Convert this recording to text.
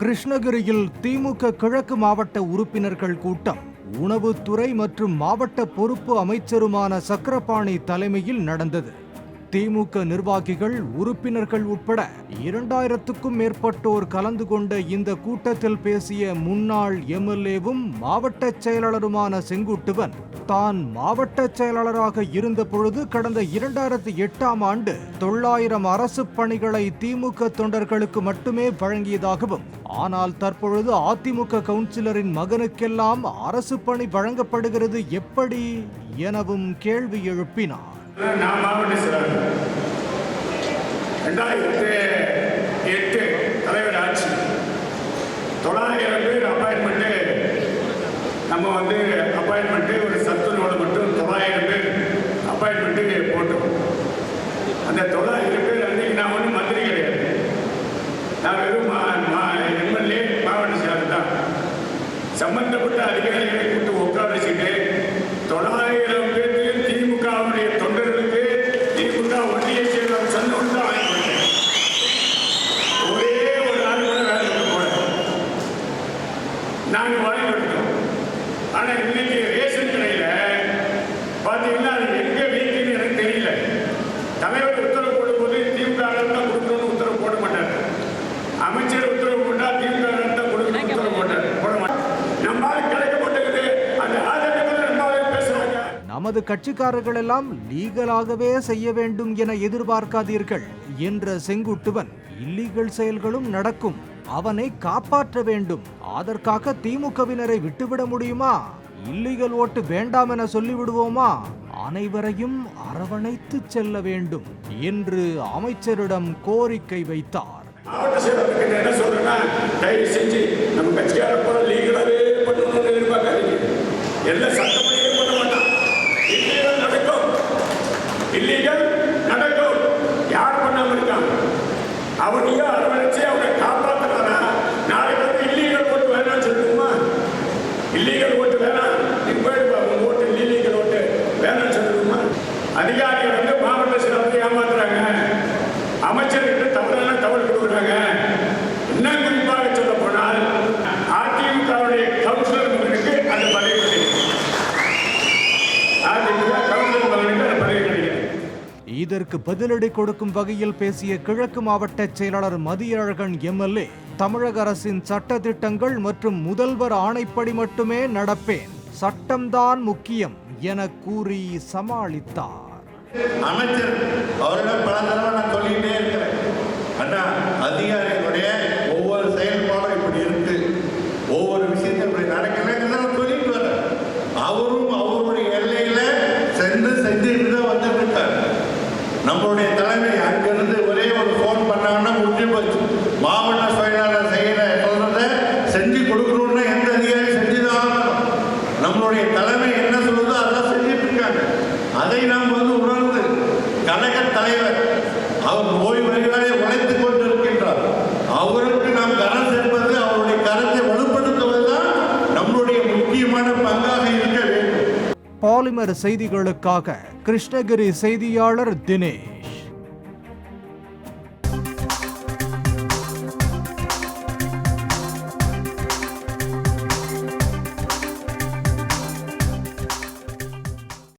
கிருஷ்ணகிரியில் திமுக கிழக்கு மாவட்ட உறுப்பினர்கள் கூட்டம் உணவுத்துறை மற்றும் மாவட்ட பொறுப்பு அமைச்சருமான சக்கரபாணி தலைமையில் நடந்தது. திமுக நிர்வாகிகள், உறுப்பினர்கள் உட்பட 2000க்கும் மேற்பட்டோர் கலந்து கொண்ட இந்த கூட்டத்தில் பேசிய முன்னாள் எம்எல்ஏவும் மாவட்ட செயலாளருமான செங்குட்டுவன், தான் மாவட்ட செயலாளராக இருந்த பொழுது கடந்த 2008ஆம் ஆண்டு 900 அரசு பணிகளை திமுக தொண்டர்களுக்கு மட்டுமே வழங்கியதாகவும், ஆனால் தற்பொழுது அதிமுக கவுன்சிலரின் மகனுக்கெல்லாம் அரசு பணி வழங்கப்படுகிறது எப்படி எனவும் கேள்வி எழுப்பினார். நான் மாவட்ட செயலாளர் 2008 தலைவர் ஆட்சி 900 பேர் அப்பாயின்மெண்ட்டு. நம்ம அப்பாயின்மெண்ட்டு ஒரு சத்துணவோட மட்டும் 900 பேர் அப்பாயின்மெண்ட்டு போட்டோம். அந்த 900 பேர் அன்றைக்கி நான் ஒன்றும் மந்திரி கிடையாது, நான் வெறும் எம்எல்ஏ மாவட்ட செயலாளர் தான். சம்பந்தப்பட்ட அதிகாரிகளை கூட்டு உட்கார வச்சுட்டு 900 பேர் திமுகவுடைய தொண்டர்களுக்கு திமுக ஒன்றிய செயலாளர் சொன்ன தான் வாங்கிட்டேன். ஒரே ஒரு நாள் கூட வேலை போல நாங்கள் வாங்கி கொடுத்தோம். ஆனால் இன்னைக்கு ரேஷன் கடையில் பார்த்தீங்கன்னா அது எங்கே வீக்குன்னு எனக்கு தெரியல. தலைவர் உத்தரவு போடும்போது திமுக தான் கொடுக்கணும்னு உத்தரவு போட மாட்டார். அமைச்சர் உத்தரவு போட்டால் திமுக தான் கொடுக்கணும்னு உத்தரவு போட்டார், போட மாட்டார். நம்மளால் கிடைக்கப்பட்டது அந்த ஆதரவுகள் நம்மளால் பேசுறாங்க. நமது கட்சிக்காரர்கள் எல்லாம் லீகலாகவே செய்ய வேண்டும் என எதிர்பார்க்காதீர்கள் என்ற செங்குட்டுவன், இல்லீகல் செயல்களும் நடக்கும், அவனை காப்பாற்ற வேண்டும். அதற்காக திமுகவினரை விட்டுவிட முடியுமா? இல்லீகல் ஓட்டு வேண்டாம் என சொல்லிவிடுவோமா? அனைவரையும் அரவணைத்து செல்ல வேண்டும் என்று அமைச்சரிடம் கோரிக்கை வைத்தார். மாவட்ட செயலாளருக்கு என்ன சொல்றேன்னா, தயவு செஞ்சு நம்ம கட்சிக்கார போல லீகலாகவே பண்ணணும்னு எதிர்பார்க்காதீங்க. எல்லாம் சட்டப்படியே பண்ண மாட்டான். இல்லீகல் நடக்கும், இல்லீகல் நடக்கும். யார் பண்ணாம இருக்காங்க அவனையும் அரவணைச்சு அவனை காப்பாற்றுறானா? நாளைக்கு இல்லீகல் ஓட்டு வேணாம்னு சொல்லுமா? இல்லீகல் ஓட்டு வேணாம், நீ போயிடுப்பா, உங்க ஓட்டு இல்லீகல் ஓட்டு வேணாம்னு சொல்லுமா? அதிகாரிகள் மாவட்ட செயலாளரை ஏமாத்துறாங்க, அமைச்சர்கிட்ட தவறான தகவல் கொடுக்குறாங்க. இன்னும் குறிப்பாக சொல்ல போனால் அதிமுகவுடைய கவுன்சிலர் மகனுக்கு அந்த பதவி கிடைக்கும். அதிமுக கவுன்சிலர் மகனுக்கு அந்த பதவி கிடைக்கும். இதற்கு பதிலடி கொடுக்கும் வகையில் பேசிய கிழக்கு மாவட்ட செயலாளர் மதியழகன் எம்எல்ஏ, தமிழக அரசின் சட்ட திட்டங்கள் மற்றும் முதல்வர் ஆணைப்படி மட்டுமே நடப்பேன், சட்டம்தான் முக்கியம் என கூறி சமாளித்தார். அமைச்சர் அவரிடம் பல தடவை நான் சொல்லிக்கிட்டே இருக்கிறேன், அண்ணா அதிகாரிகளுடைய ஒவ்வொரு செயல்பாடும் இப்படி இருக்கு, ஒவ்வொரு விஷயத்தையும் இப்படி நடக்கலைங்கிறத சொல்லிட்டு வரேன். அவரும் அவருடைய எல்லையில செஞ்சுட்டு தான் வந்துட்டு இருக்காரு. நம்மளுடைய தலைமை அங்கிருந்து ஒரே ஒரு ஃபோன் பண்ணாங்கன்னா முடிஞ்சு போச்சு. மாவட்ட செயலாளர் சொல்றத செஞ்சு கொடுக்கணும்னா எந்த அதிகாரி செஞ்சுதான் ஆகணும். நம்மளுடைய தலைமை என்ன சொல்லுதோ அதான் செஞ்சுட்டு இருக்காங்க. அதை நாம் உணர்ந்து கழக தலைவர் அவர் ஓய்வறியாலே உழைத்துக் கொண்டிருக்கின்றார். அவருக்கு நாம் கரம் சேர்ப்பது, அவருடைய கரத்தை வலுப்படுத்துவதுதான் நம்முடைய முக்கியமான பங்காக இருக்க வேண்டும். பாலிமர் செய்திகளுக்காக கிருஷ்ணகிரி செய்தியாளர் தினேஷ்.